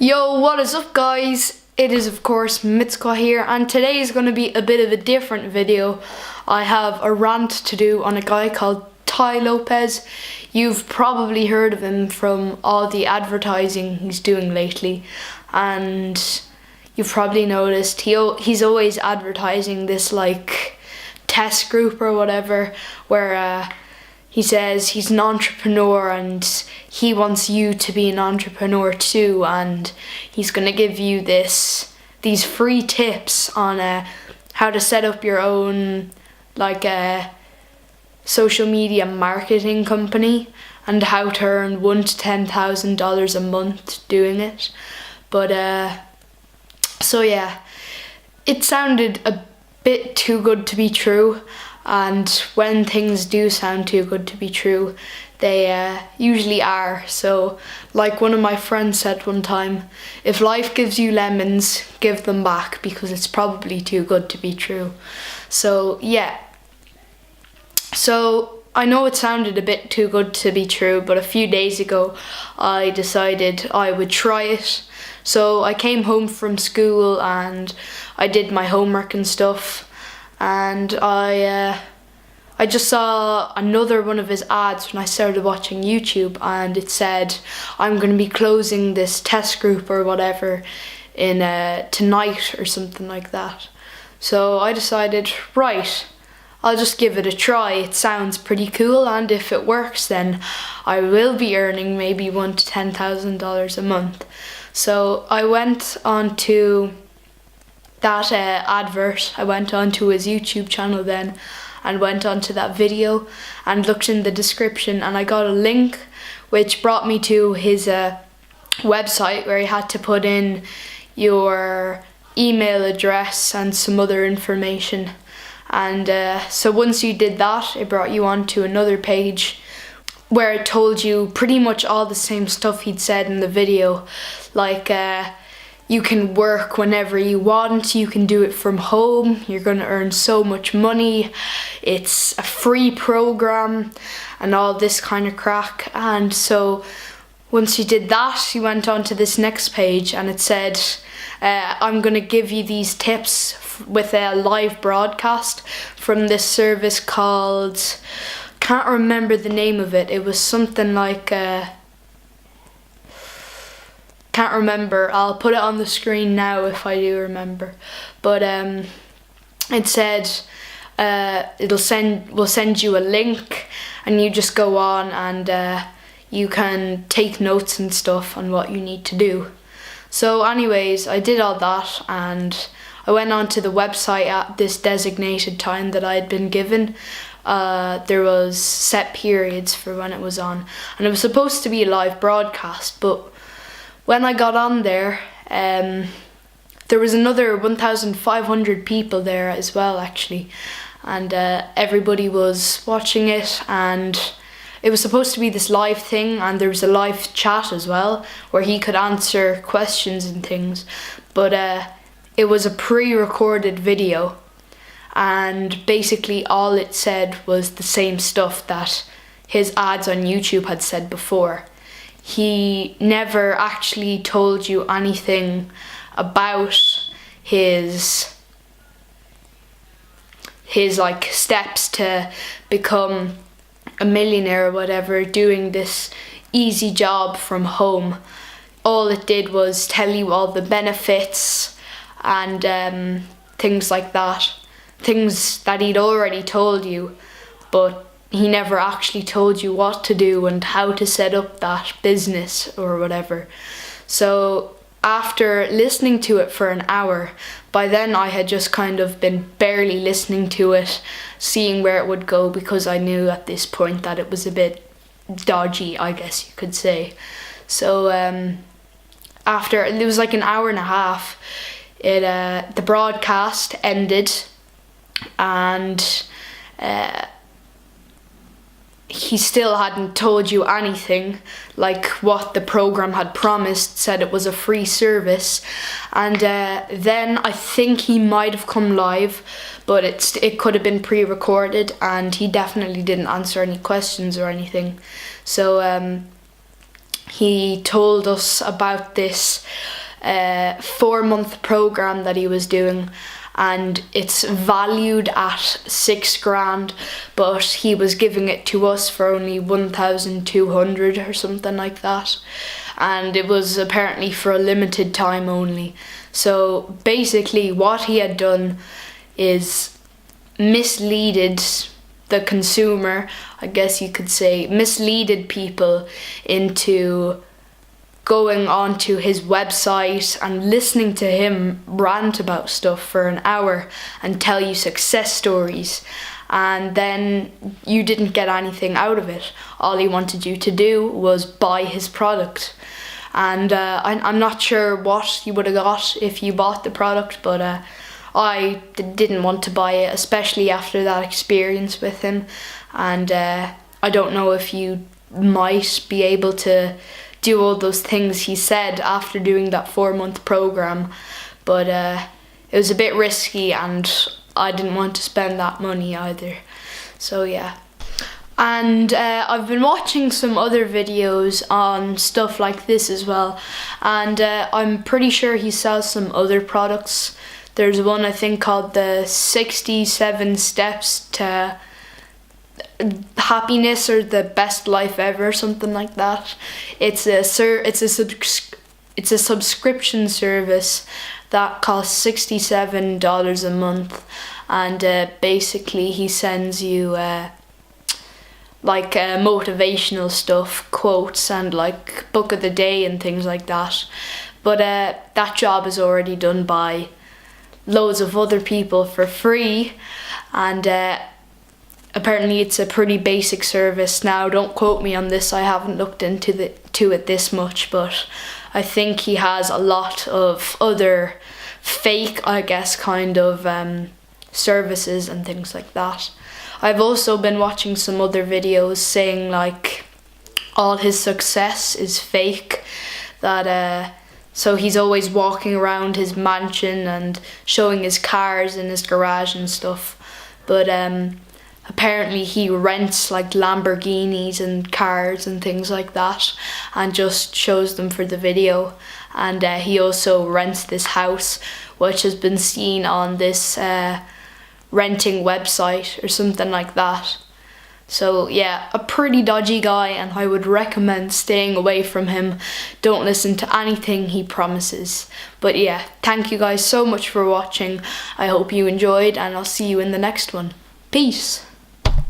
Yo, what is up guys? It is of course Mitzqua here, and today is going to be a bit of a different video. I have a rant to do on a guy called Tai Lopez. You've probably heard of him from all the advertising he's doing lately, and you've probably noticed he's always advertising this like test group or whatever, where he says he's an entrepreneur and he wants you to be an entrepreneur too, and he's going to give you these free tips on how to set up your own social media marketing company and how to earn $1,000 to $10,000 a month doing it. But so yeah, it sounded a bit too good to be true. And when things do sound too good to be true, they usually are. So, like one of my friends said one time, if life gives you lemons, give them back, because it's probably too good to be true. So, yeah. So, I know it sounded a bit too good to be true, but a few days ago, I decided I would try it. So, I came home from school and I did my homework and stuff. And I just saw another one of his ads when I started watching YouTube, and it said, I'm going to be closing this test group or whatever in tonight or something like that. So I decided, right, I'll just give it a try. It sounds pretty cool, and if it works then I will be earning maybe $1,000 to $10,000 a month. So I went on to that advert. I went onto his YouTube channel then and went onto that video and looked in the description, and I got a link which brought me to his website where you had to put in your email address and some other information. And so once you did that, it brought you on to another page where it told you pretty much all the same stuff he'd said in the video, like you can work whenever you want, you can do it from home, you're going to earn so much money, it's a free program, and all this kind of crack. And so once you did that, you went on to this next page and it said, I'm going to give you these tips with a live broadcast from this service called, can't remember the name of it, it was something like can't remember. I'll put it on the screen now if I do remember. But it said we'll send you a link, and you just go on and you can take notes and stuff on what you need to do. So anyways, I did all that and I went onto the website at this designated time that I had been given. There was set periods for when it was on, and it was supposed to be a live broadcast, but when I got on there, there was another 1,500 people there as well, actually, and everybody was watching it, and it was supposed to be this live thing, and there was a live chat as well where he could answer questions and things, but it was a pre-recorded video, and basically all it said was the same stuff that his ads on YouTube had said before. He never actually told you anything about his like steps to become a millionaire or whatever, doing this easy job from home. All it did was tell you all the benefits and things like that, things that he'd already told you, but he never actually told you what to do and how to set up that business or whatever. So after listening to it for an hour, by then I had just kind of been barely listening to it, seeing where it would go, because I knew at this point that it was a bit dodgy, I guess you could say. So after, it was like an hour and a half, the broadcast ended, and he still hadn't told you anything, like what the program had promised, said it was a free service. And then I think he might have come live, but it could have been pre-recorded, and he definitely didn't answer any questions or anything. So he told us about this 4-month program that he was doing, and it's valued at $6,000, but he was giving it to us for only 1,200 or something like that, and it was apparently for a limited time only. So basically what he had done is misleaded the consumer, I guess you could say, misleaded people into going onto his website and listening to him rant about stuff for an hour and tell you success stories, and then you didn't get anything out of it. All he wanted you to do was buy his product, and I'm not sure what you would have got if you bought the product, but I didn't want to buy it, especially after that experience with him, and I don't know if you might be able to do all those things he said after doing that 4-month program, but it was a bit risky and I didn't want to spend that money either. So yeah. And I've been watching some other videos on stuff like this as well, and I'm pretty sure he sells some other products. There's one I think called the 67 Steps to Happiness or the Best Life Ever, something like that. It's a subscription service that costs $67 a month, and basically he sends you motivational stuff, quotes, and like book of the day and things like that. But that job is already done by loads of other people for free, and apparently it's a pretty basic service. Now, don't quote me on this, I haven't looked into it this much, but I think he has a lot of other fake, I guess, kind of services and things like that. I've also been watching some other videos saying like all his success is fake, that so he's always walking around his mansion and showing his cars in his garage and stuff, but apparently he rents like Lamborghinis and cars and things like that and just shows them for the video. And he also rents this house which has been seen on this renting website or something like that. So yeah, a pretty dodgy guy, and I would recommend staying away from him. Don't listen to anything he promises. But yeah, thank you guys so much for watching. I hope you enjoyed, and I'll see you in the next one. Peace.